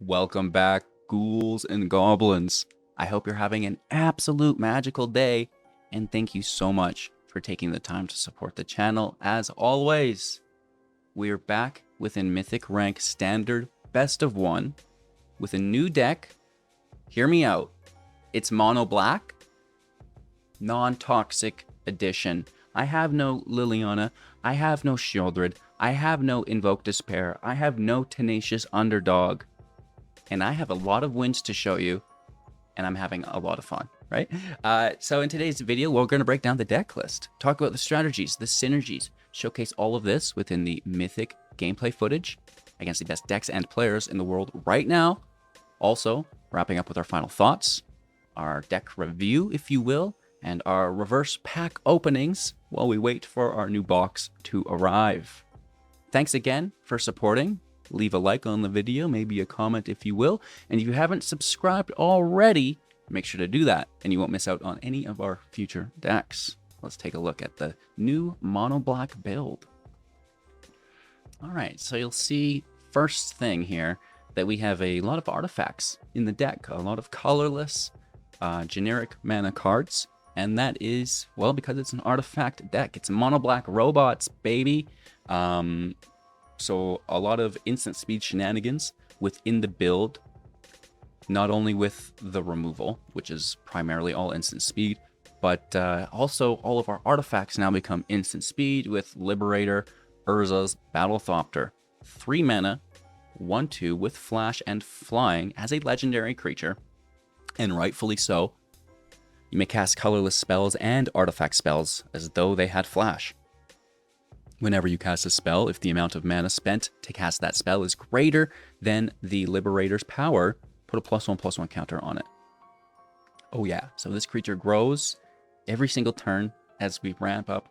Welcome back, ghouls and goblins. I hope you're having an absolute magical day, and thank you so much for taking the time to support the channel. As always, we're back with a Mythic rank standard best of one with a new deck. Hear me out. It's mono black, non-toxic edition. I have no Liliana, I have no Shieldred, I have no Invoke Despair, I have no Tenacious Underdog. And I have a lot of wins to show you, and I'm having a lot of fun, right? So in today's video, we're going to break down the deck list, talk about the strategies, the synergies, showcase all of this within the Mythic gameplay footage against the best decks and players in the world right now. Also, wrapping up with our final thoughts, our deck review, if you will, and our reverse pack openings while we wait for our new box to arrive. Thanks again for supporting. Leave a like on the video, maybe a comment if you will. And if you haven't subscribed already, make sure to do that and you won't miss out on any of our future decks. Let's take a look at the new mono black build. All right, so you'll see first thing here that we have a lot of artifacts in the deck, a lot of colorless, generic mana cards. And that is, well, because it's an artifact deck. It's mono black robots, baby. So a lot of instant speed shenanigans within the build, not only with the removal, which is primarily all instant speed, but also all of our artifacts now become instant speed with Liberator, Urza's Battlethopter. 3 mana, 1/2 with flash and flying as a legendary creature, and rightfully so. You may cast colorless spells and artifact spells as though they had flash. Whenever you cast a spell, if the amount of mana spent to cast that spell is greater than the Liberator's power, put a +1/+1 counter on it. Oh yeah, so this creature grows every single turn as we ramp up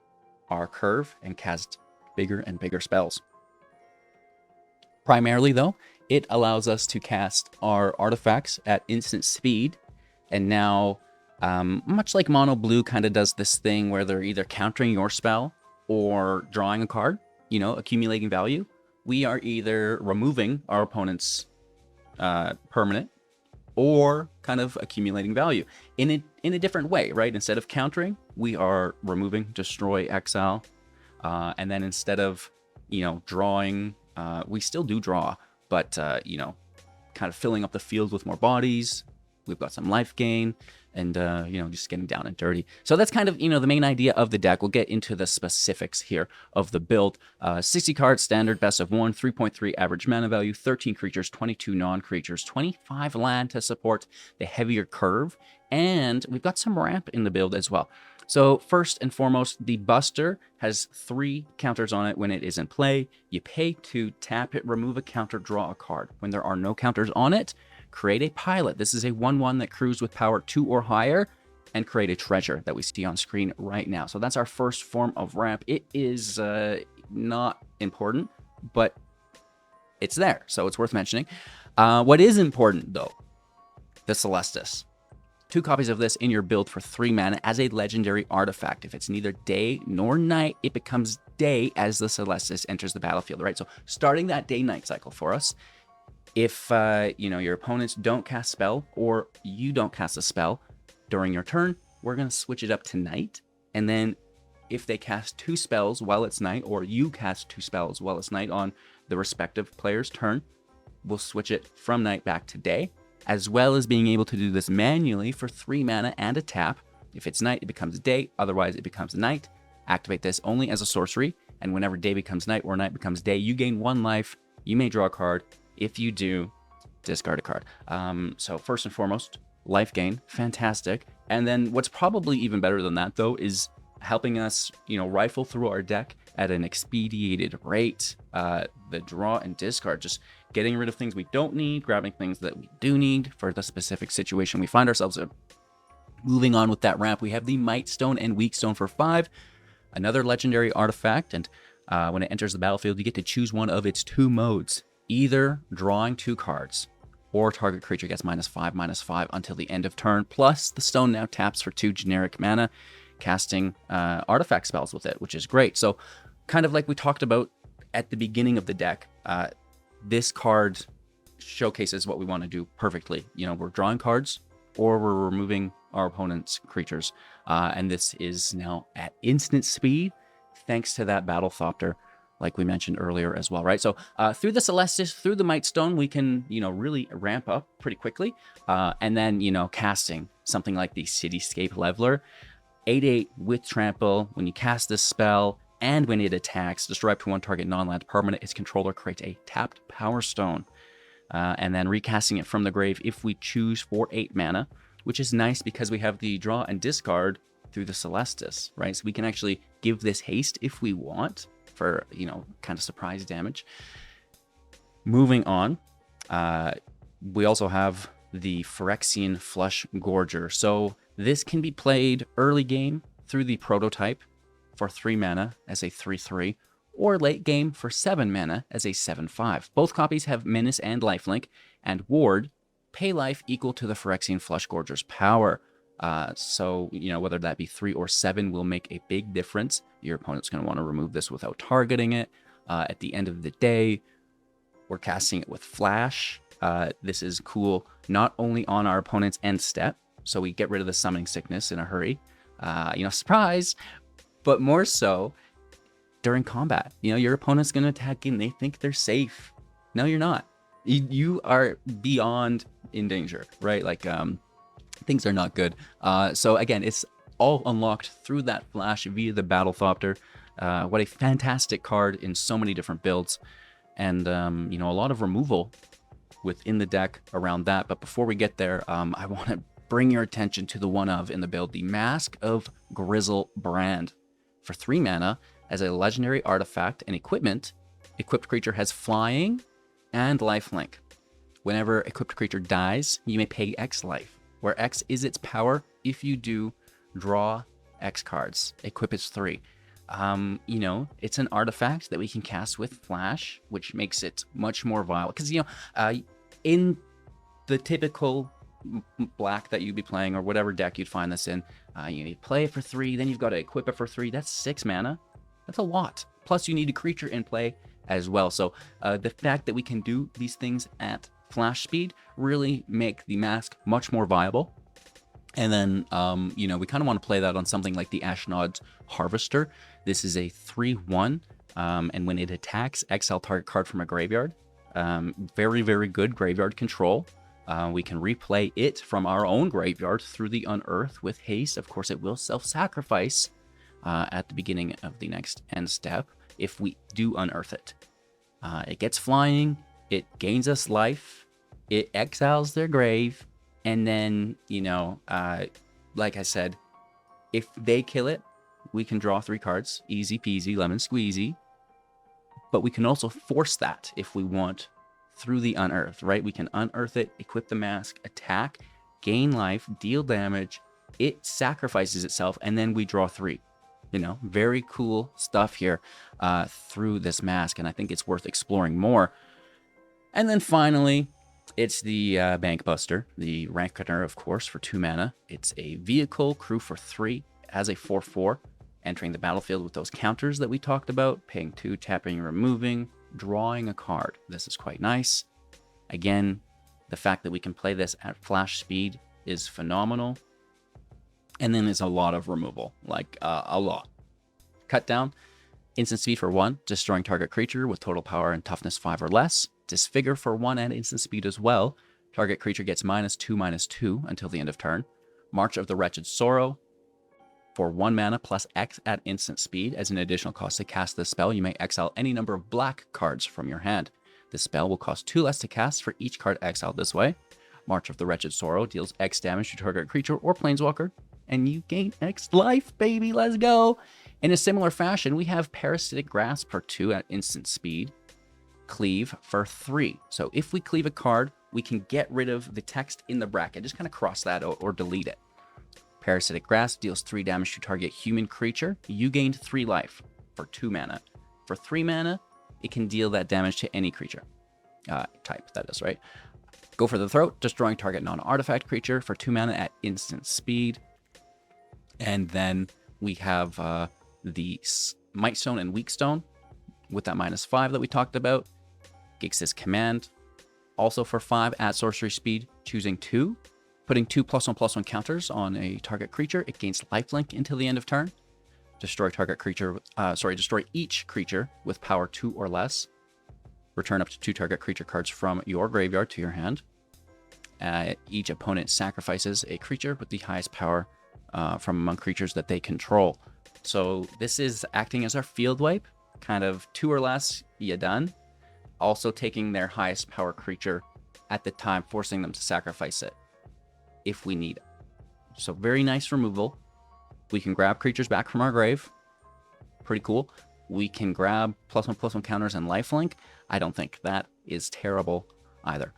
our curve and cast bigger and bigger spells. Primarily though, it allows us to cast our artifacts at instant speed, and now, much like mono blue kind of does this thing where they're either countering your spell or drawing a card, you know, accumulating value, we are either removing our opponent's permanent or kind of accumulating value in a different way, right? Instead of countering, we are removing, destroy, exile, and then instead of, you know, drawing, we still do draw, but, you know, kind of filling up the field with more bodies. We've got some life gain and, you know, just getting down and dirty. So that's kind of, you know, the main idea of the deck. We'll get into the specifics here of the build. 60 cards, standard, best of 1, 3.3 average mana value, 13 creatures, 22 non-creatures, 25 land to support the heavier curve. And we've got some ramp in the build as well. So first and foremost, the Buster has 3 counters on it when it is in play. You pay to tap it, remove a counter, draw a card. When there are no counters on it, create a pilot. This is a 1/1 that crews with power 2 or higher, and create a treasure that we see on screen right now. So that's our first form of ramp. It is not important, but it's there, so it's worth mentioning. What is important though, the Celestus. 2 copies of this in your build for 3 mana as a legendary artifact. If it's neither day nor night, it becomes day as the Celestus enters the battlefield, right? So starting that day-night cycle for us. If, you know, your opponents don't cast spell or you don't cast a spell during your turn, we're going to switch it up to night. And then if they cast 2 spells while it's night, or you cast 2 spells while it's night on the respective player's turn, we'll switch it from night back to day, as well as being able to do this manually for 3 mana and a tap. If it's night, it becomes day. Otherwise, it becomes night. Activate this only as a sorcery. And whenever day becomes night or night becomes day, you gain 1 life. You may draw a card. If you do, discard a card. So first and foremost, life gain, fantastic. And then what's probably even better than that, though, is helping us, you know, rifle through our deck at an expedited rate. The draw and discard, just getting rid of things we don't need, grabbing things that we do need for the specific situation we find ourselves in. Moving on with that ramp, we have the Mightstone and Weakstone for 5, another legendary artifact. And when it enters the battlefield, you get to choose one of its 2 modes. Either drawing 2 cards, or target creature gets -5/-5 until the end of turn. Plus, the stone now taps for 2 generic mana, casting artifact spells with it, which is great. So, kind of like we talked about at the beginning of the deck, this card showcases what we want to do perfectly. You know, we're drawing cards or we're removing our opponent's creatures. And this is now at instant speed, thanks to that Battlethopter, like we mentioned earlier as well, right? So through the Celestus, through the Mightstone, we can, you know, really ramp up pretty quickly. And then, you know, casting something like the Cityscape Leveler, 8/8 with trample. When you cast this spell and when it attacks, destroy up to one target non-land permanent, its controller creates a tapped Power Stone. And then recasting it from the grave if we choose for 8 mana, which is nice because we have the draw and discard through the Celestus, right? So we can actually give this haste if we want for, you know, kind of surprise damage. Moving on, we also have the Phyrexian Fleshgorger. So this can be played early game through the prototype for 3 mana as a 3/3, or late game for 7 mana as a 7/5. Both copies have Menace and Lifelink, and Ward, pay life equal to the Phyrexian Fleshgorger's power. So, you know, whether that be 3 or 7 will make a big difference. Your opponent's going to want to remove this without targeting it. At the end of the day, we're casting it with Flash. This is cool not only on our opponent's end step, so we get rid of the summoning sickness in a hurry. You know, surprise, but more so during combat. You know, your opponent's going to attack and they think they're safe. No, you're not. You are beyond in danger, right? Like, things are not good. So again, it's all unlocked through that Flash via the Battlethopter. What a fantastic card in so many different builds. And, you know, a lot of removal within the deck around that. But before we get there, I want to bring your attention to the one of in the build, the Mask of Griselbrand. For 3 mana, as a legendary artifact and equipment, equipped creature has flying and lifelink. Whenever equipped creature dies, you may pay X life, where X is its power. If you do, draw X cards. Equip is 3. You know, it's an artifact that we can cast with Flash, which makes it much more viable. Because, you know, in the typical black that you'd be playing, or whatever deck you'd find this in, you play it for 3, then you've got to equip it for 3. That's 6 mana. That's a lot. Plus, you need a creature in play as well. So the fact that we can do these things at Flash speed really make the Mask much more viable. And then, you know, we kind of want to play that on something like the Ashnod's Harvester. This is a 3/1, and when it attacks, exile target card from a graveyard. Very, very good graveyard control. We can replay it from our own graveyard through the Unearth with haste. Of course, it will self-sacrifice at the beginning of the next end step if we do unearth it. It gets flying, it gains us life, it exiles their grave, and then, you know, like I said, if they kill it, we can draw 3 cards. Easy peasy, lemon squeezy. But we can also force that if we want through the Unearth, right? We can unearth it, equip the Mask, attack, gain life, deal damage, it sacrifices itself, and then we draw 3. You know, very cool stuff here through this Mask, and I think it's worth exploring more. And then finally, it's the Bankbuster, the Reckoner, of course, for 2 mana. It's a vehicle, crew for 3, as a 4/4, entering the battlefield with those counters that we talked about, paying 2, tapping, removing, drawing a card. This is quite nice. Again, the fact that we can play this at Flash speed is phenomenal. And then there's a lot of removal, like a lot. Cut down, instant speed for 1, destroying target creature with total power and toughness 5 or less. Disfigure for 1 and instant speed as well. Target creature gets -2/-2 until the end of turn. March of the Wretched Sorrow for 1 mana plus X at instant speed. As an additional cost to cast this spell, you may exile any number of black cards from your hand. This spell will cost 2 less to cast for each card exiled this way. March of the Wretched Sorrow deals X damage to target creature or planeswalker, and you gain X life, baby. Let's go. In a similar fashion, we have Parasitic Grasp for 2 at instant speed. Cleave for 3. So if we cleave a card, we can get rid of the text in the bracket. Just kind of cross that out or delete it. Parasitic Grasp deals 3 damage to target human creature. You gained 3 life for 2 mana. For 3 mana, it can deal that damage to any creature. Type, that is, right? Go for the Throat, destroying target non-artifact creature for 2 mana at instant speed. And then we have the Mightstone and Weakstone with that -5 that we talked about. Gix's Command. Also for 5 at sorcery speed, choosing 2, putting 2 +1/+1 counters on a target creature. It gains lifelink until the end of turn. Destroy each creature with power 2 or less. Return up to 2 target creature cards from your graveyard to your hand. Each opponent sacrifices a creature with the highest power from among creatures that they control. So this is acting as our field wipe, kind of 2 or less, you done. Also taking their highest power creature at the time, forcing them to sacrifice it if we need it. So very nice removal. We can grab creatures back from our grave. Pretty cool. We can grab +1/+1 counters and lifelink. I don't think that is terrible either.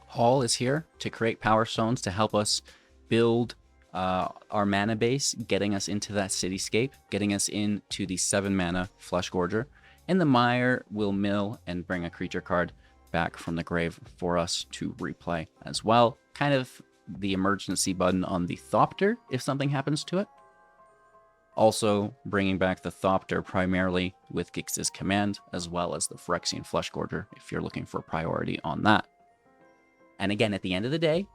Hall is here to create power stones to help us build our mana base, getting us into that cityscape, getting us into the 7 mana Fleshgorger. And the Mire will mill and bring a creature card back from the grave for us to replay as well. Kind of the emergency button on the Thopter if something happens to it. Also bringing back the Thopter primarily with Gix's command, as well as the Phyrexian Fleshgorger if you're looking for priority on that. And again, at the end of the day,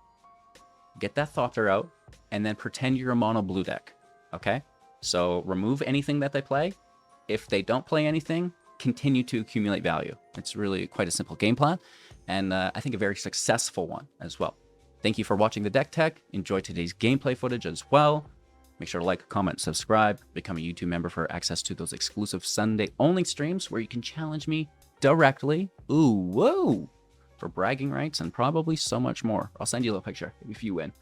get that Thopter out and then pretend you're a mono blue deck. Okay? So remove anything that they play. If they don't play anything, continue to accumulate value. It's really quite a simple game plan, and I think a very successful one as well. Thank you for watching the Deck Tech. Enjoy today's gameplay footage as well. Make sure to like, comment, subscribe, become a YouTube member for access to those exclusive Sunday-only streams where you can challenge me directly. Ooh, whoa! For bragging rights and probably so much more. I'll send you a little picture if you win.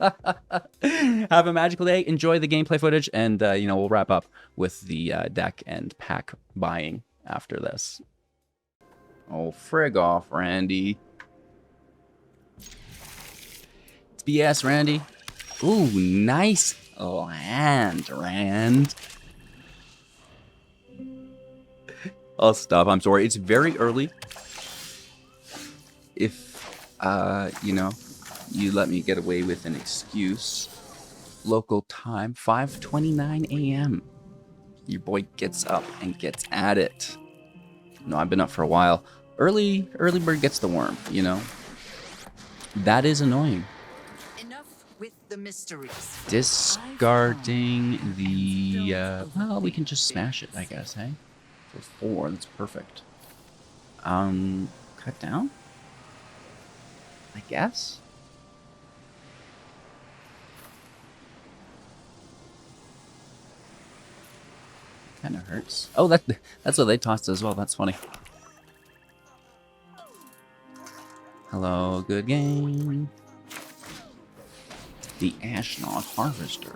Have a magical day. Enjoy the gameplay footage, and we'll wrap up with the deck and pack buying after this. Oh, frig off, Randy. It's BS, Randy. Ooh, nice land, Rand. I'll stop. I'm sorry. It's very early. If, you let me get away with an excuse. Local time, 5:29 a.m. Your boy gets up and gets at it. No, I've been up for a while. Early bird gets the worm, That is annoying. Enough with the mysteries. Discarding the, well, we can just smash it, I guess, hey? For 4, that's perfect. Cut down? I guess? Kind of hurts. Oh, that's what they tossed as well. That's funny. Hello, good game. The Ashnod Harvester.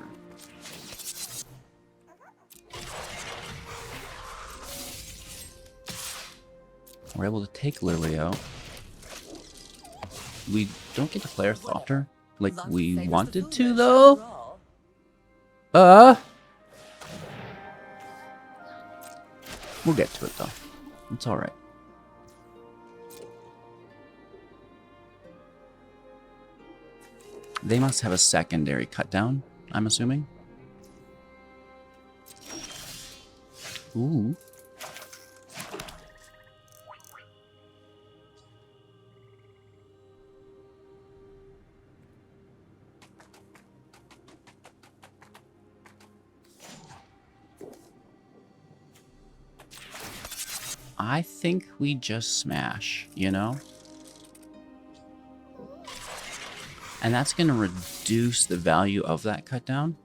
We're able to take Lily out. We don't get to play our Thopter like we wanted to, though. We'll get to it, though. It's alright. They must have a secondary cut down, I'm assuming. Ooh. I think we just smash, And that's going to reduce the value of that cut down.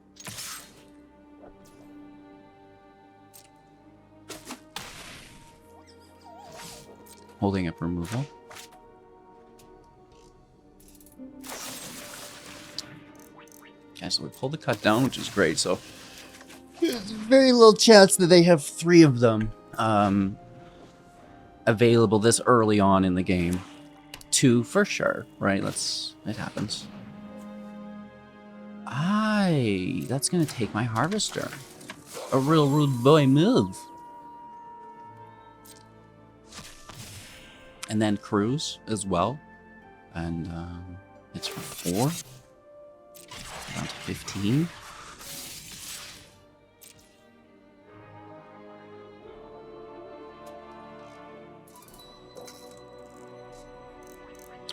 Holding up removal. Okay, so we pulled the cut down, which is great. So there's very little chance that they have 3 of them available this early on in the game. 2 for sure, right? It happens. That's gonna take my Harvester. A real rude boy move. And then Cruise as well. And it's for 4. Down to 15.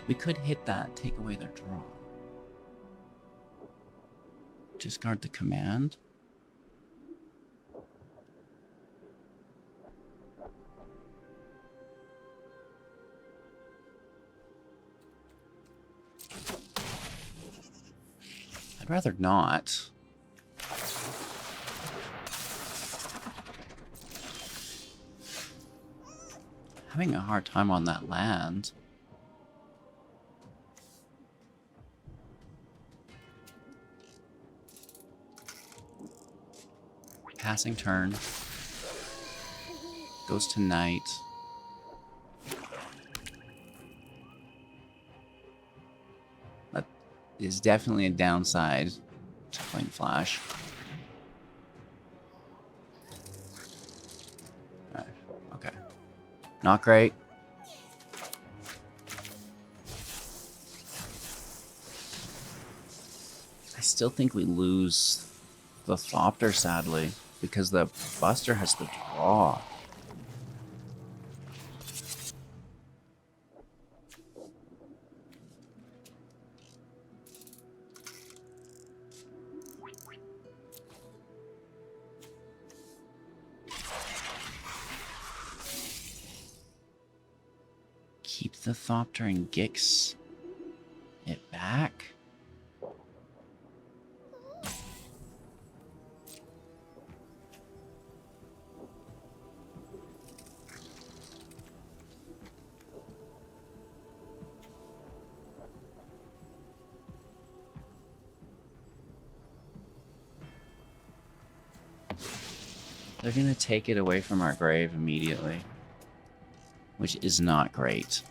We could hit that, take away their draw. Discard the command. I'd rather not. Having a hard time on that land. Passing turn. Goes to knight. That is definitely a downside to playing Flash. Okay. Not great. I still think we lose the Thopter, sadly, because the Buster has the draw. Keep the Thopter and Gix it back. They're gonna take it away from our grave immediately, which is not great.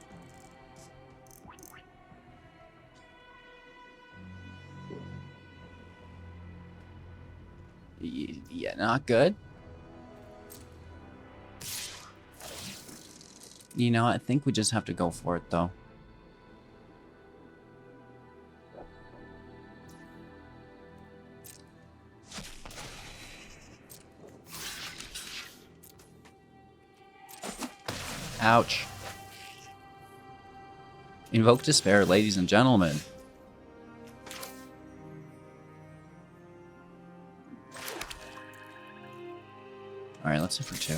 Yeah, not good. You know, I think we just have to go for it, though. Ouch. Invoke Despair, ladies and gentlemen. Alright, let's hit for 2.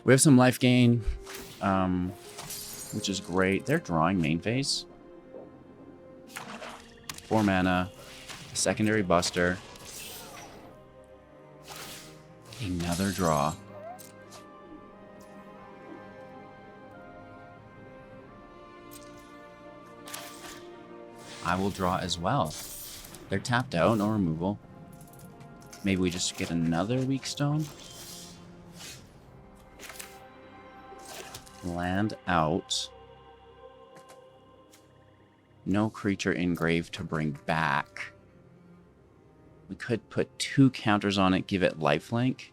We have some life gain, which is great. They're drawing main phase. 4 mana, secondary Buster. Another draw. I will draw as well. They're tapped out, no removal. Maybe we just get another Weakstone. Land out. No creature in grave to bring back. We could put 2 counters on it, give it lifelink.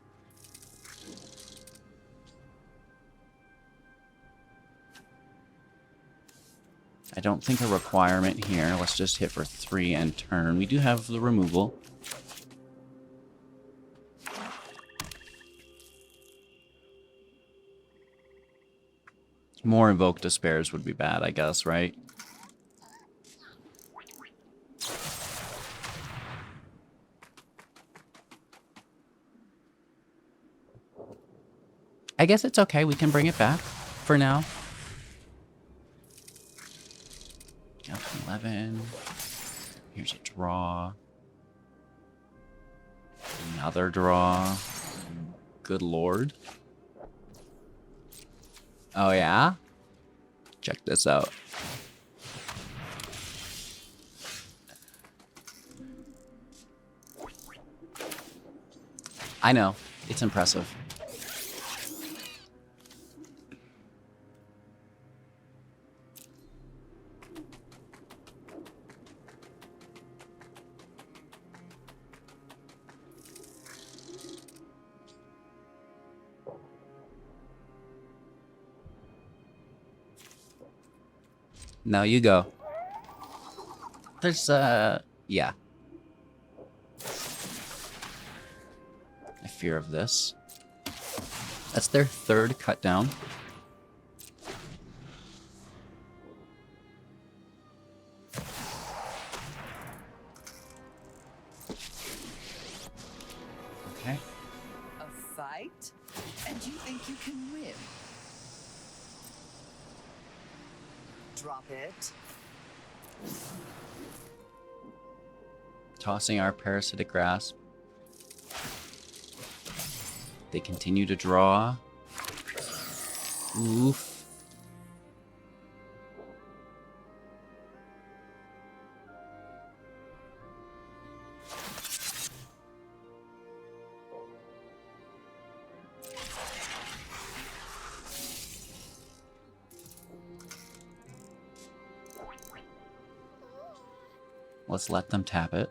I don't think a requirement here. Let's just hit for 3 and turn. We do have the removal. More Invoke Despairs would be bad, I guess, right? I guess it's okay. We can bring it back for now. Down to 11. Here's a draw. Another draw. Good lord. Oh yeah? Check this out. I know. It's impressive. Now you go. There's, yeah. I fear of this. That's their third cut down. Okay. A fight? And you think you can win? Drop it. Tossing our Parasitic Grasp. They continue to draw. Oof. Let's let them tap it.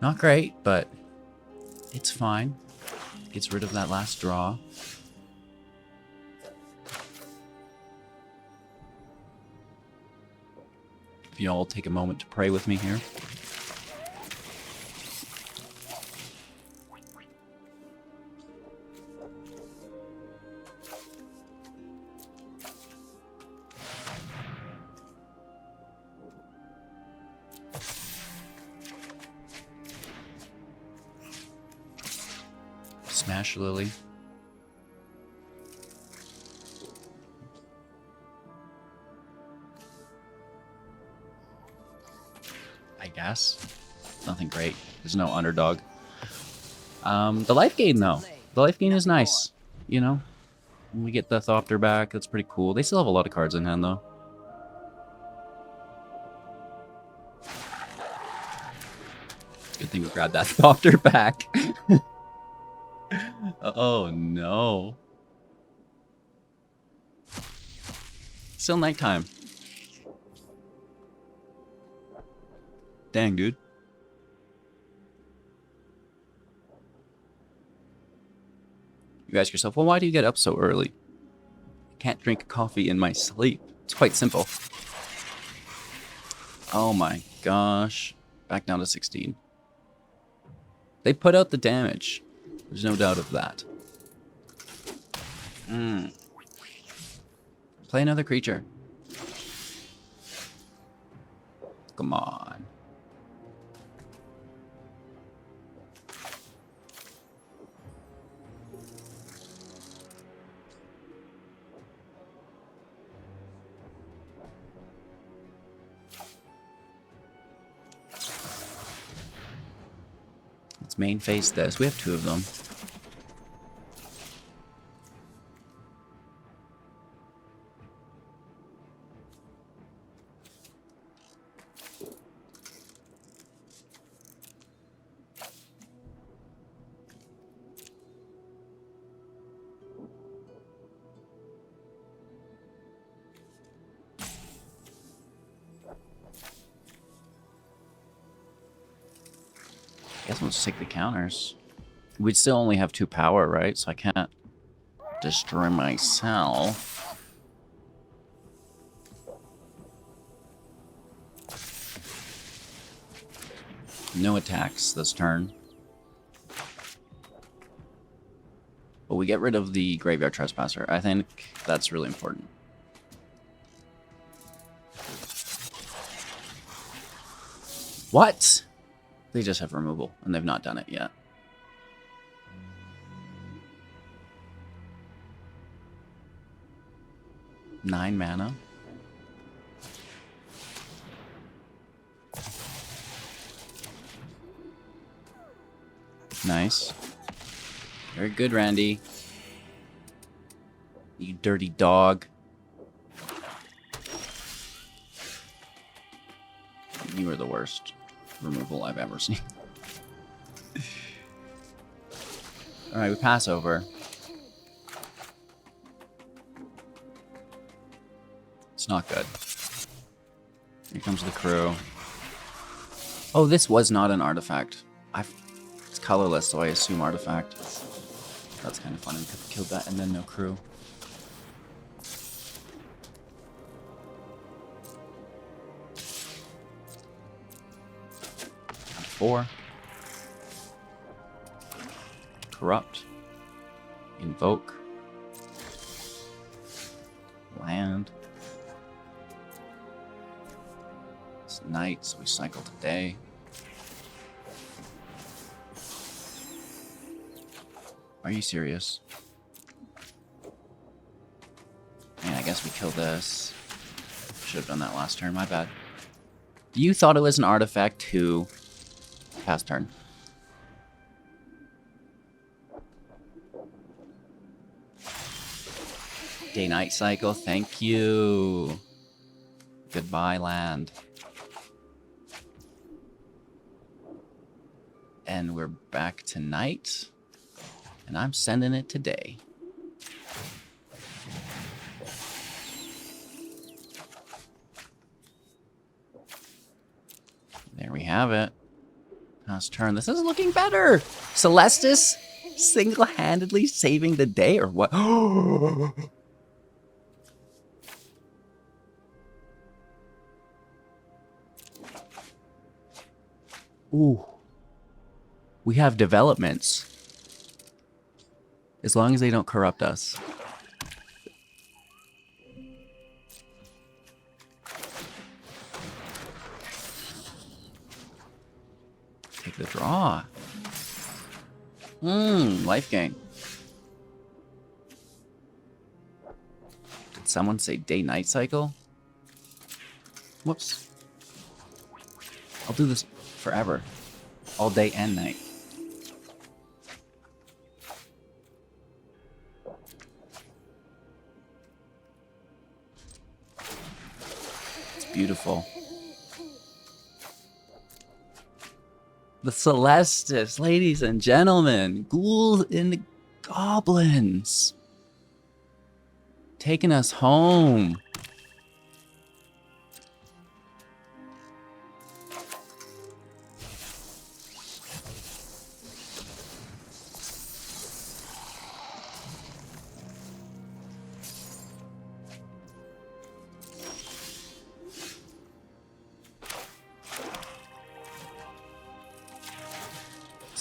Not great, but it's fine. Gets rid of that last draw. If you all take a moment to pray with me here. Smash Lily. I guess. Nothing great. There's no underdog. The life gain, though. The life gain is nice. You know? When we get the Thopter back, that's pretty cool. They still have a lot of cards in hand, though. Good thing we grabbed that Thopter back. Oh, no. Still nighttime. Dang, dude. You ask yourself, well, why do you get up so early? I can't drink coffee in my sleep. It's quite simple. Oh my gosh. Back down to 16. They put out the damage. There's no doubt of that. Play another creature. Come on. Let's main face this. We have two of them. I guess we'll just take the counters. We'd still only have 2 power, right? So I can't destroy myself. No attacks this turn. But we get rid of the Graveyard Trespasser. I think that's really important. What? They just have removal, and they've not done it yet. Nine mana. Nice. Very good, Randy. You dirty dog. You are the worst removal I've ever seen. Alright, we pass over. It's not good. Here comes the crew. Oh, this was not an artifact. colorless, so I assume artifact. That's kind of funny. Could have killed that and then no crew. Four. Corrupt. Invoke. Land. It's night, so we cycle to day. Are you serious? Man, I guess we kill this. Should have done that last turn, my bad. You thought it was an artifact too. Pass turn. Day-night cycle, thank you. Goodbye, land. And we're back tonight. And I'm sending it today. There we have it. Pass turn. This is looking better. Celestus single-handedly saving the day or what? Ooh. We have developments. As long as they don't corrupt us. Take the draw. Life gain. Did someone say day-night cycle? Whoops. I'll do this forever. All day and night. It's beautiful. The Celestus, ladies and gentlemen. Ghouls and goblins. Taking us home.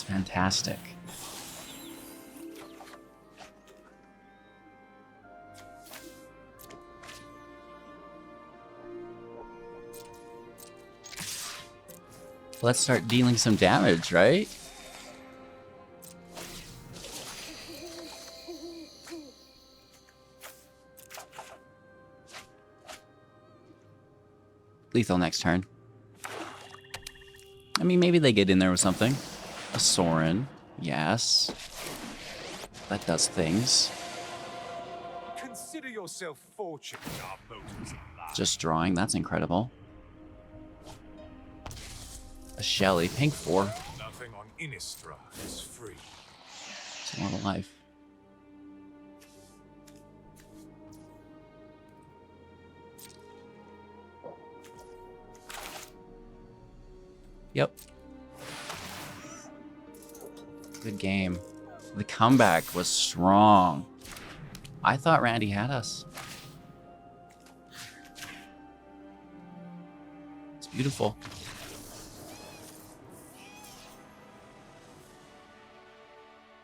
Fantastic. Let's start dealing some damage, right? Lethal next turn. I mean, maybe they get in there with something. A Sorin, yes. That does things. Consider yourself fortunate. Our motives in life. Just drawing, that's incredible. A Shelly, pink 4. Nothing on Innistrad is free. It's a lot of life. Yep. Good game. The comeback was strong. I thought Randy had us. It's beautiful.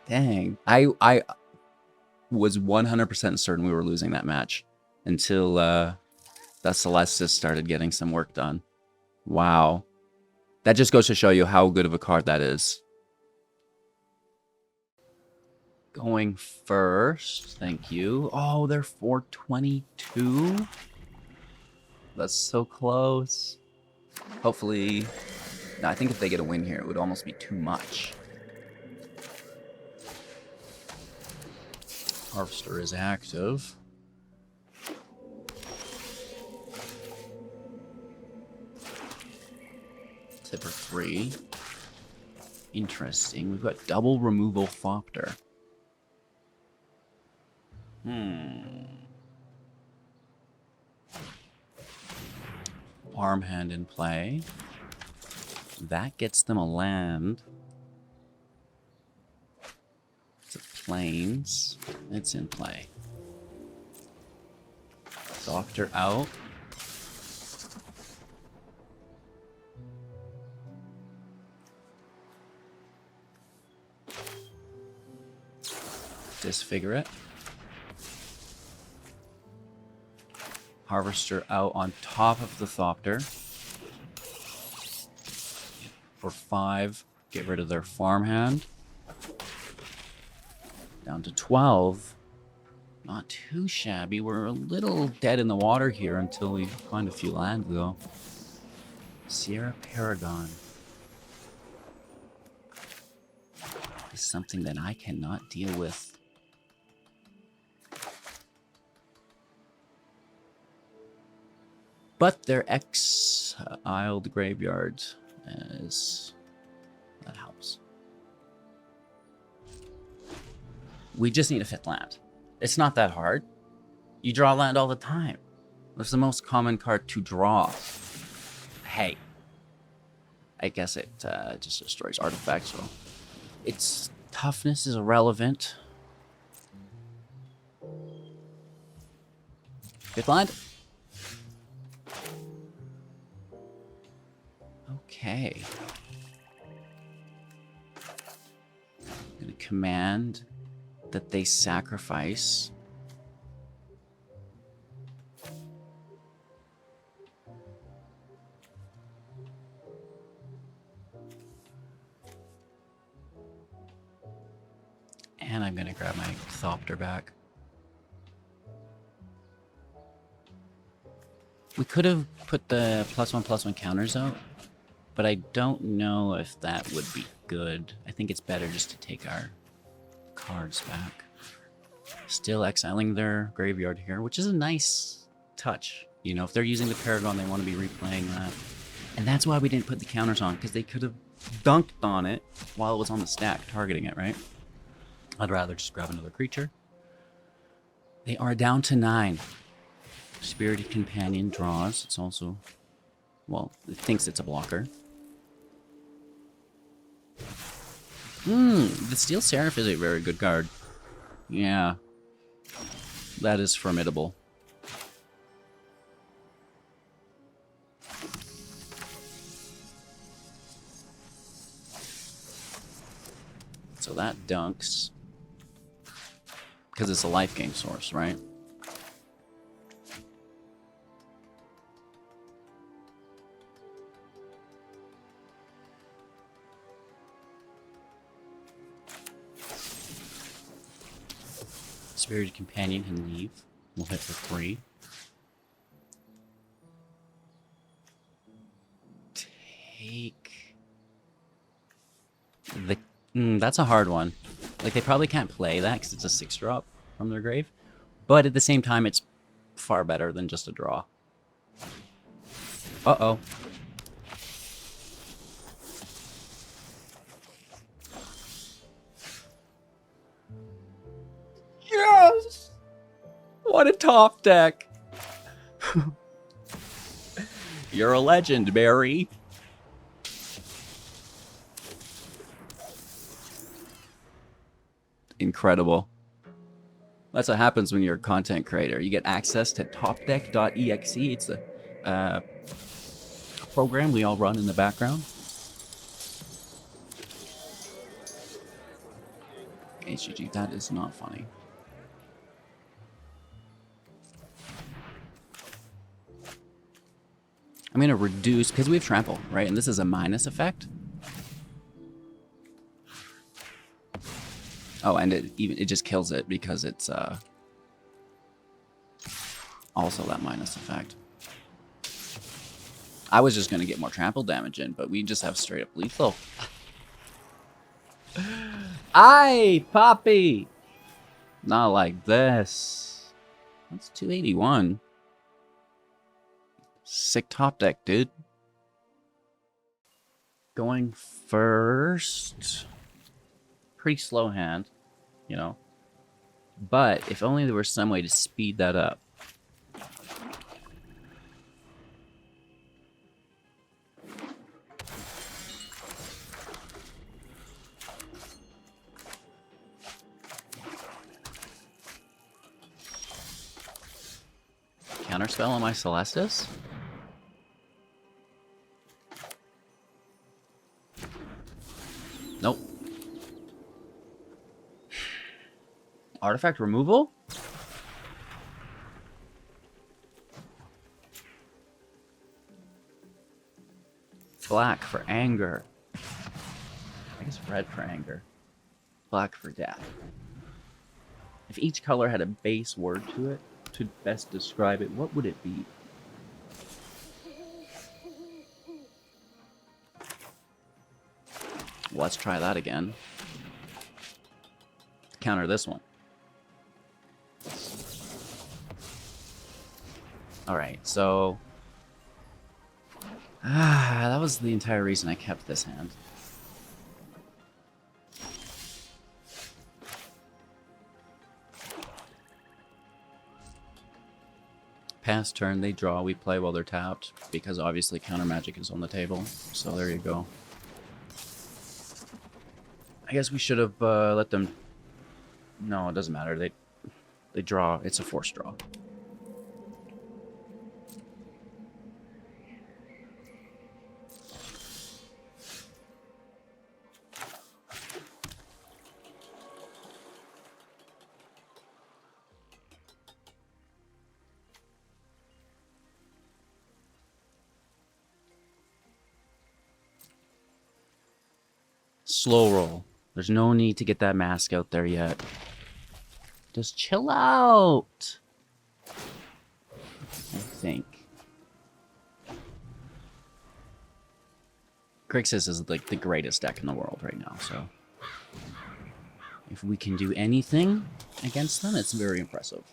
Dang. I was 100% certain we were losing that match until that Celestus started getting some work done. Wow. That just goes to show you how good of a card that is. Going first, thank you. Oh, they're 422. That's so close. Hopefully, no, I think if they get a win here, it would almost be too much. Harvester is active. Tipper 3. Interesting. We've got double removal Thopter. Farmhand in play. That gets them a land. Plains. It's in play. Doctor out. Disfigure it. Harvester out on top of the Thopter. For 5, get rid of their farmhand. Down to 12. Not too shabby. We're a little dead in the water here until we find a few lands, though. Sierra Paragon is something that I cannot deal with. But their exiled graveyard is... that helps. We just need a 5th land. It's not that hard. You draw land all the time. That's the most common card to draw. Hey. I guess it just destroys artifacts, so... its toughness is irrelevant. 5th land? Okay. I'm going to command that they sacrifice. And I'm going to grab my Thopter back. We could have put the +1/+1 counters out, but I don't know if that would be good. I think it's better just to take our cards back. Still exiling their graveyard here, which is a nice touch. You know, if they're using the Paragon, they want to be replaying that. And that's why we didn't put the counters on, because they could have dunked on it while it was on the stack, targeting it, right? I'd rather just grab another creature. They are down to 9. Spirited Companion draws. It's also... well, it thinks it's a blocker. The Steel Seraph is a very good card. Yeah. That is formidable. So that dunks. Because it's a life gain source, right? Spirited Companion can leave. We'll hit for 3. Take the... that's a hard one. Like, they probably can't play that because it's a 6-drop from their grave. But at the same time, it's far better than just a draw. Uh-oh. Yes! What a top deck! You're a legend, Barry. Incredible. That's what happens when you're a content creator. You get access to topdeck.exe. It's a program we all run in the background. HGG, that is not funny. I'm going to reduce, because we have trample, right? And this is a minus effect. Oh, and it just kills it because it's also that minus effect. I was just going to get more trample damage in, but we just have straight up lethal. Aye, Poppy! Not like this. That's 281. Sick top deck, dude. Going first. Pretty slow hand, you know. But if only there was some way to speed that up. counterspell on my Celestus? Nope. Artifact removal? Black for anger. I guess red for anger. Black for death. If each color had a base word to it, to best describe it, what would it be? Let's try that again. Counter this one. Alright, so... that was the entire reason I kept this hand. Pass turn, they draw, we play while they're tapped, because obviously counter magic is on the table. So there you go. I guess we should have let them... No, it doesn't matter. They draw. It's a forced draw. Slow roll. There's no need to get that mask out there yet. Just chill out. I think. Grixis is like the greatest deck in the world right now, so if we can do anything against them, it's very impressive.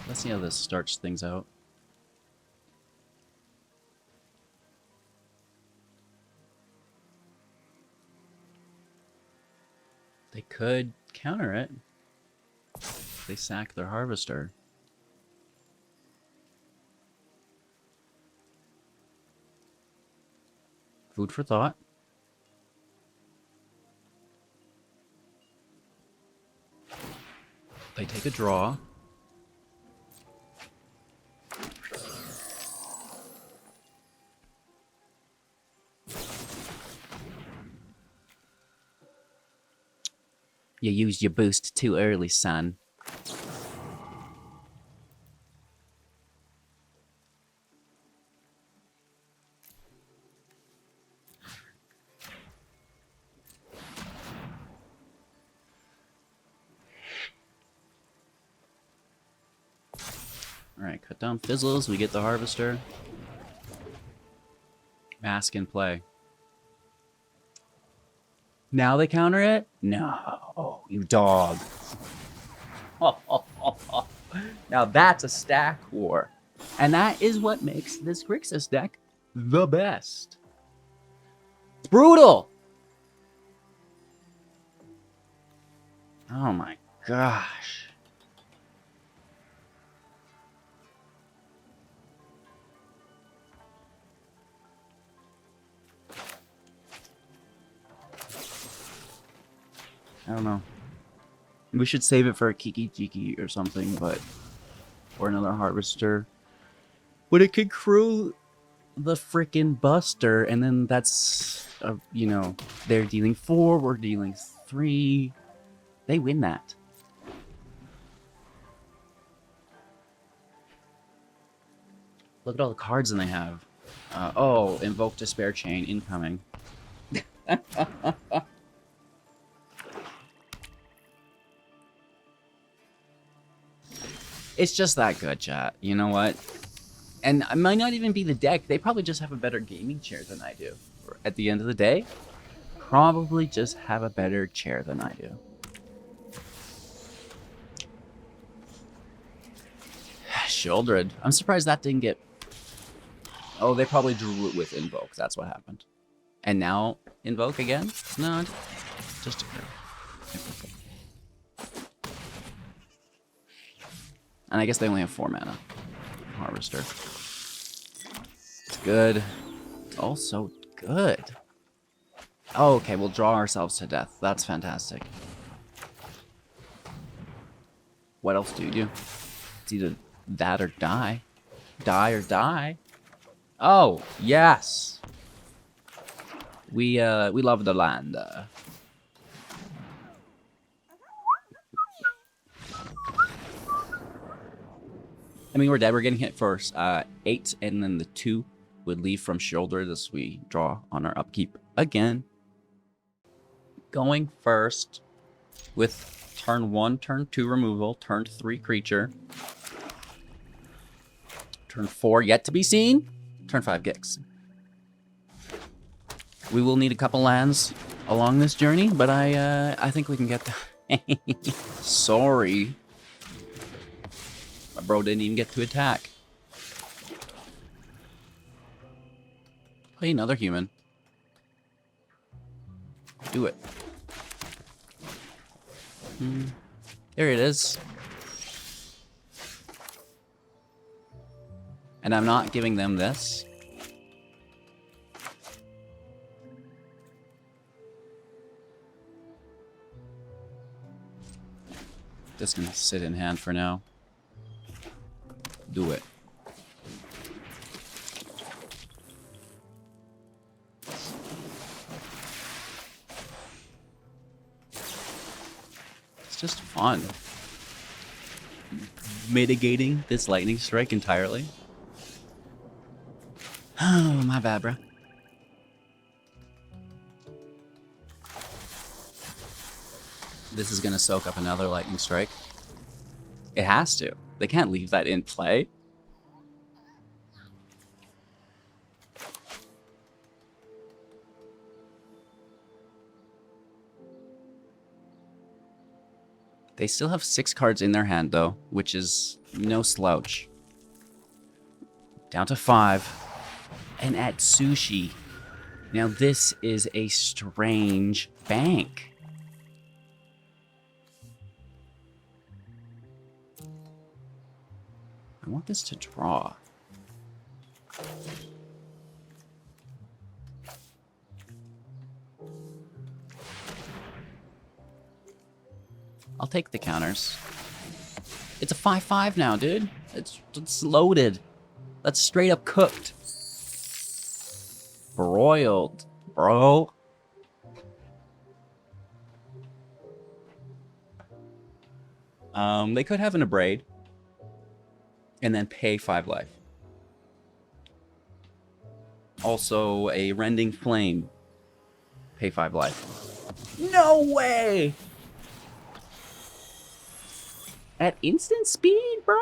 Let's see how this starts things out. They could counter it. They sack their Harvester. Food for thought. They take a draw. You used your boost too early, son. Alright, cut down fizzles, we get the Harvester. Mask in play. Now they counter it? No, you dog. Now that's a stack war. And that is what makes this Grixis deck the best. It's brutal! Oh my gosh. I don't know. We should save it for a Kiki Jiki or something, but... Or another Harvester. But it could crew the frickin' Buster, and then that's... you know, they're dealing 4, we're dealing 3. They win that. Look at all the cards that they have. Oh, Invoke Despair Chain incoming. It's just that good, chat. You know what? And it might not even be the deck. They probably just have a better gaming chair than I do. At the end of the day, probably just have a better chair than I do. Shieldred. I'm surprised that didn't get... Oh, they probably drew it with Invoke. That's what happened. And now Invoke again? No, just a curve. And I guess they only have 4 mana. Harvester. It's good. It's also good. Oh, okay, we'll draw ourselves to death. That's fantastic. What else do you do? It's either that or die. Die or die. Oh, yes. We love the land. I mean, we're dead. We're getting hit first. 8, and then the 2 would leave from shoulder as we draw on our upkeep again. Going first with turn 1, turn 2 removal, turn 3 creature. Turn 4 yet to be seen. Turn 5 Gix. We will need a couple lands along this journey, but I think we can get there. Sorry. My bro didn't even get to attack. Play another human. Do it. There it is. And I'm not giving them this. Just gonna sit in hand for now. Do it. It's just fun. Mitigating this lightning strike entirely. Oh, my bad, bro. This is gonna soak up another lightning strike. It has to. They can't leave that in play. They still have 6 cards in their hand, though, which is no slouch. Down to 5. And at Sushi. Now, this is a strange bank. I want this to draw. I'll take the counters. It's a 5/5 now, dude. It's loaded. That's straight up cooked. Broiled, bro. They could have an Abrade. And then pay 5 life. Also, a Rending Flame. Pay 5 life. No way! At instant speed, bro?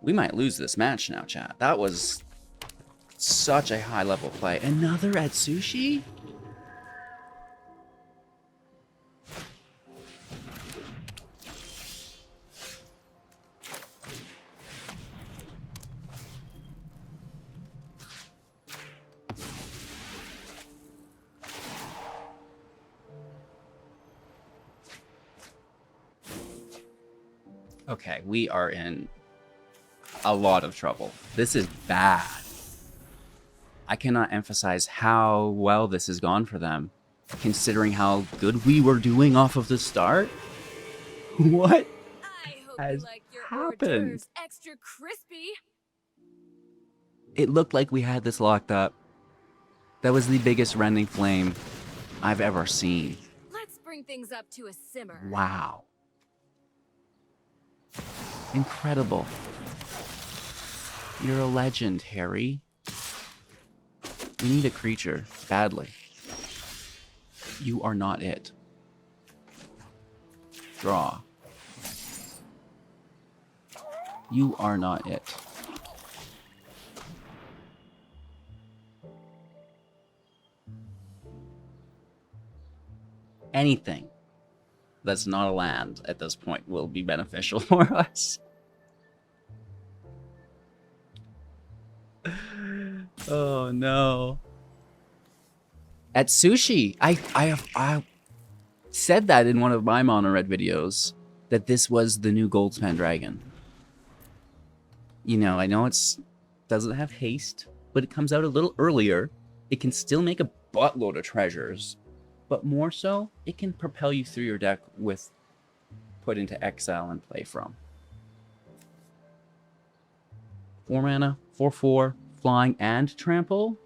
We might lose this match now, chat. That was such a high level play. Another at Sushi? Okay, we are in a lot of trouble. This is bad. I cannot emphasize how well this has gone for them, considering how good we were doing off of the start. What has happened? Extra crispy. It looked like we had this locked up. That was the biggest Rending Flame I've ever seen. Let's bring things up to a simmer. Wow. Incredible. You're a legend, Harry. We need a creature, badly. You are not it. Draw. You are not it. Anything that's not a land at this point will be beneficial for us. Oh no. At Sushi, I said that in one of my Mono Red videos, that this was the new Goldspan Dragon. You know, I know it's Doesn't have haste, but it comes out a little earlier. It can still make a buttload of treasures, but more so, it can propel you through your deck with put into exile and play from. 4 mana, 4/4, flying and trample.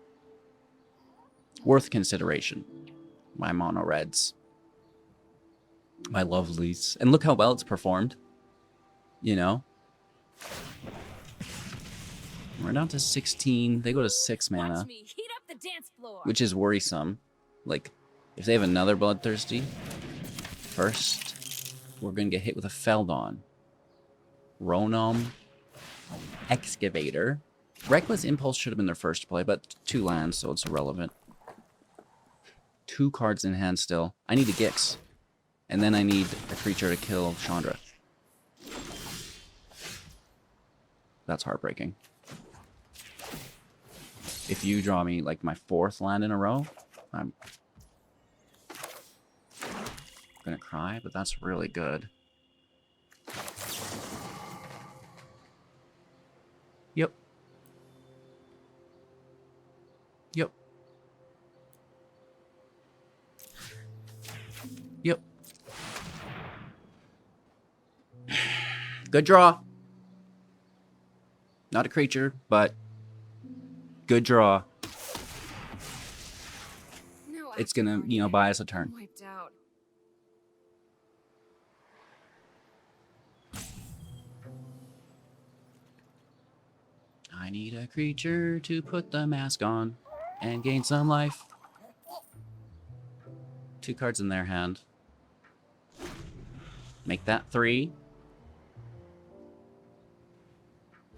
Worth consideration. My mono reds. My lovelies. And look how well it's performed. You know? We're down to 16. They go to 6 mana. Watch me heat up the dance floor. Which is worrisome. Like, if they have another Bloodthirsty, first, we're going to get hit with a Feldon. Ronom. Excavator. Reckless Impulse should have been their first play, but 2 lands, so it's irrelevant. 2 cards in hand still. I need a Gix. And then I need a creature to kill Chandra. That's heartbreaking. If you draw me like my 4th land in a row, I'm gonna cry, but that's really good. Yep. Yep. Yep. Good draw. Not a creature, but good draw. No, It's gonna, you know, buy us a turn. wiped out. I need a creature to put the mask on and gain some life. 2 cards in their hand. Make that 3.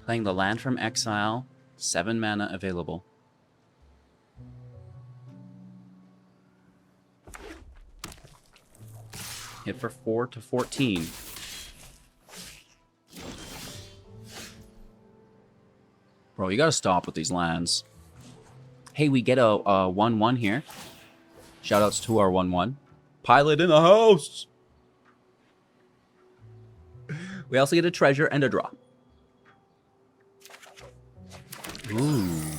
Playing the land from exile. 7 mana available. Hit for 4 to 14. Bro, you gotta stop with these lands. Hey, we get a 1/1 here. Shoutouts to our 1/1. Pilot in the house! We also get a treasure and a draw. Ooh.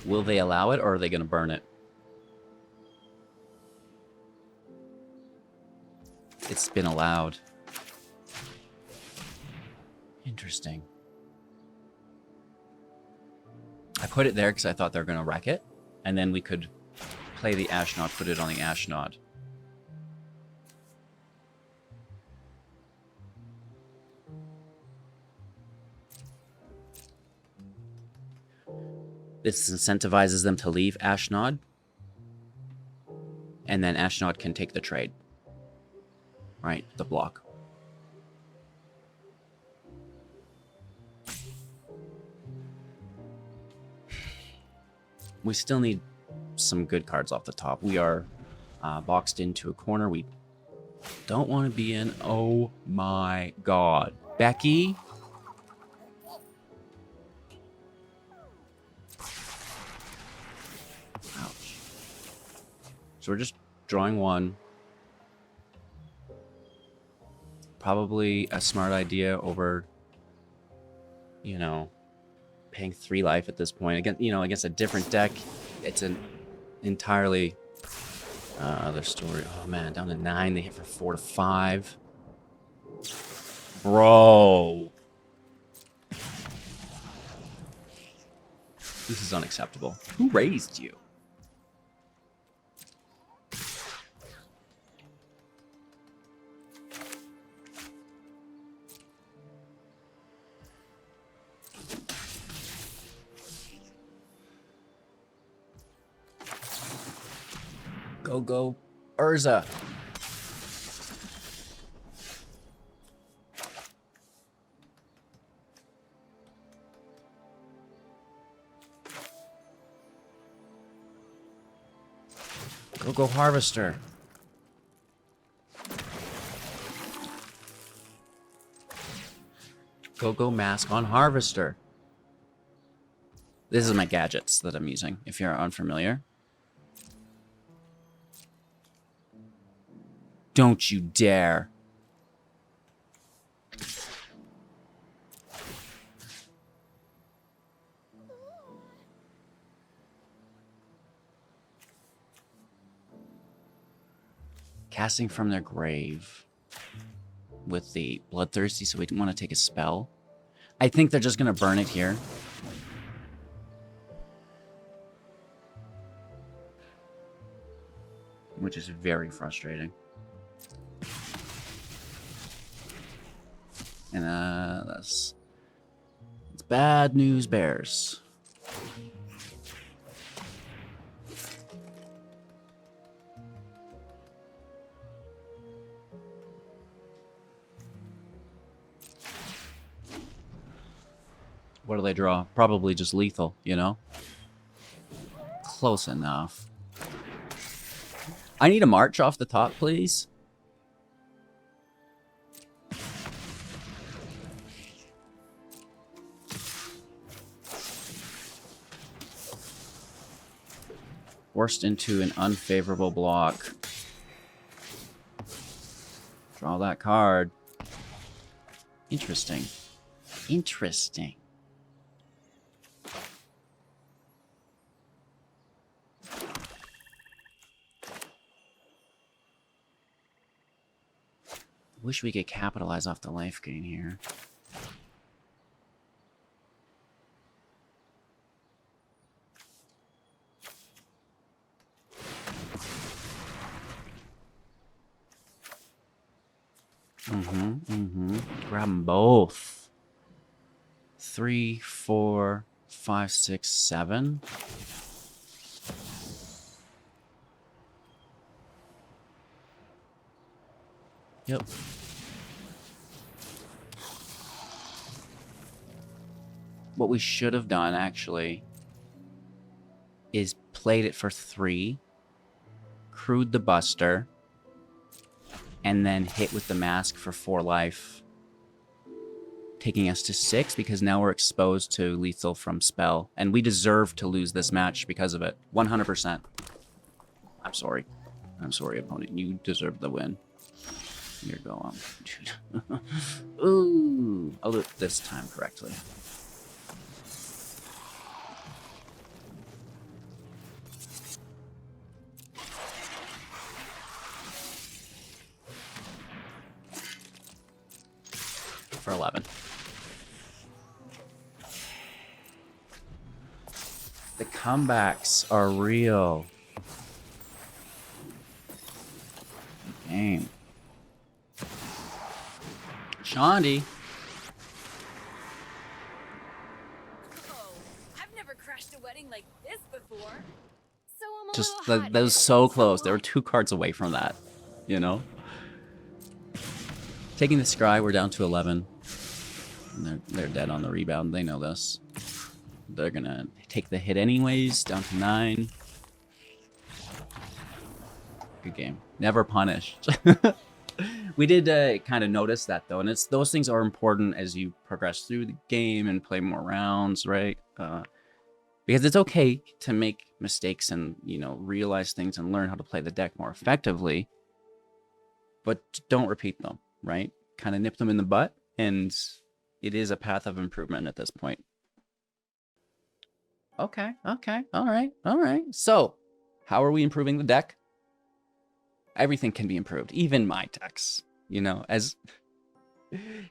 Will they allow it, or are they going to burn it? It's been allowed. Interesting. I put it there because I thought they were going to wreck it, and then we could play the Ashnod, put it on the Ashnod. This incentivizes them to leave Ashnod, and then Ashnod can take the trade. Right, the block. We still need some good cards off the top. We are boxed into a corner we don't want to be in. Oh my god. Becky? Ouch. So we're just drawing 1. Probably a smart idea over, you know, paying 3 life at this point. Again, you know, against a different deck, it's an entirely other story. Oh man, down to 9. They hit for 4 to 5. Bro. This is unacceptable. Who raised you? Go, Urza. Go, Harvester. Go, Mask on Harvester. This is my gadgets that I'm using, if you're unfamiliar. Don't you dare. Casting from their grave with the Bloodthirsty, so we didn't want to take a spell. I think they're just going to burn it here. Which is very frustrating. And that's bad news bears. What do they draw? Probably just lethal, you know? Close enough. I need a march off the top, please. Forced into an unfavorable block. Draw that card. Interesting. Interesting. Wish we could capitalize off the life gain here. Grab them both. 3, 4, 5, 6, 7. Yep. What we should have done, actually, is played it for 3, crewed the Buster, and then hit with the Mask for 4 life, taking us to 6, because now we're exposed to lethal from spell, and we deserve to lose this match because of it. 100%. I'm sorry. I'm sorry, opponent. You deserve the win. Here you go. Ooh, I'll do it this time correctly. For 11. The comebacks are real. Game. Shandy. Oh, I've never crashed a wedding like this before. So I'm a Just little that was so close. They were 2 cards away from that, you know? Taking the scry, we're down to 11. And they're dead on the rebound. They know this. They're gonna take the hit anyways, down to 9. Good game. Never punished. We did kind of notice that, though, and those things are important as you progress through the game and play more rounds, right? Because it's okay to make mistakes and, you know, realize things and learn how to play the deck more effectively, but don't repeat them, right? Kind of nip them in the butt, and it is a path of improvement at this point. Okay, all right. So, how are we improving the deck? Everything can be improved, even my decks, you know, as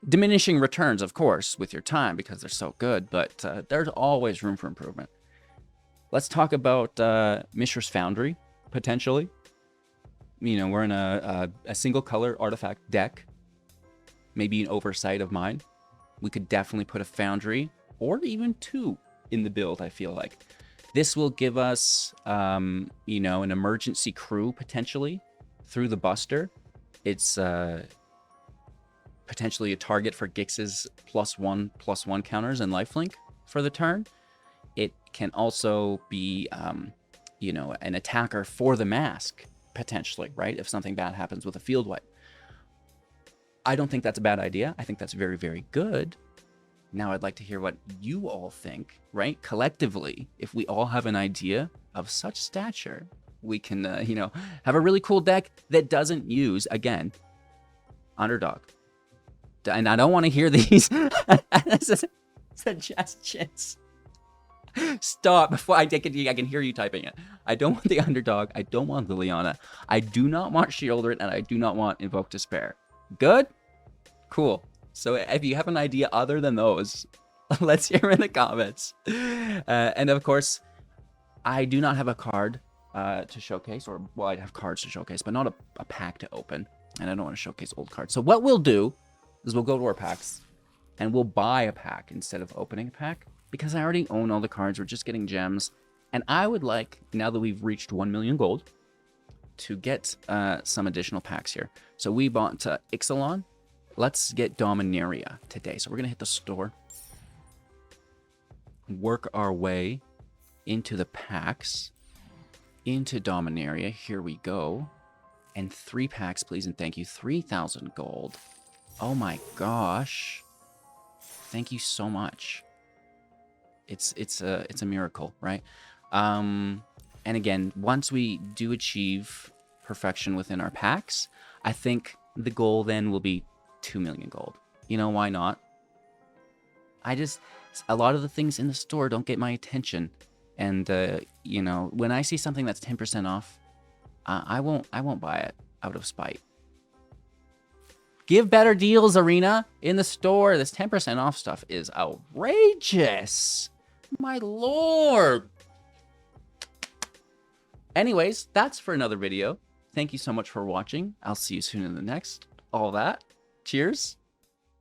diminishing returns, of course, with your time because they're so good, but there's always room for improvement. Let's talk about Mishra's Foundry, potentially. You know, we're in a single color artifact deck, maybe an oversight of mine. We could definitely put a Foundry, or even 2 in the build, I feel like. This will give us, you know, an emergency crew, potentially, through the Buster. It's potentially a target for Gix's +1/+1 counters and lifelink for the turn. It can also be, you know, an attacker for the Mask, potentially, right? If something bad happens with a field wipe. I don't think that's a bad idea. I think that's very, very good. Now I'd like to hear what you all think, right? Collectively, if we all have an idea of such stature, we can, you know, have a really cool deck that doesn't use, again, Underdog. And I don't want to hear these suggestions. Stop before I can hear you typing it. I don't want the Underdog. I don't want Liliana. I do not want Shieldred, and I do not want Invoke Despair. Good? Cool. So if you have an idea other than those, let's hear in the comments. And of course, I do not have a card to showcase, or well, I have cards to showcase, but not a pack to open. And I don't want to showcase old cards. So what we'll do is we'll go to our packs, and we'll buy a pack instead of opening a pack. Because I already own all the cards, we're just getting gems. And I would like, now that we've reached 1 million gold, to get some additional packs here. So we bought Ixalan. Let's get Dominaria today. So we're going to hit the store. Work our way into the packs. Into Dominaria. Here we go. And 3 packs, please and thank you. 3,000 gold. Oh my gosh. Thank you so much. It's a miracle, right? And again, once we do achieve perfection within our packs, I think the goal then will be 2 million gold. You know, why not? A lot of the things in the store don't get my attention. And, you know, when I see something that's 10% off, I won't buy it out of spite. Give better deals, Arena, in the store. This 10% off stuff is outrageous. My lord. Anyways, that's for another video. Thank you so much for watching. I'll see you soon in the next. All that. Cheers.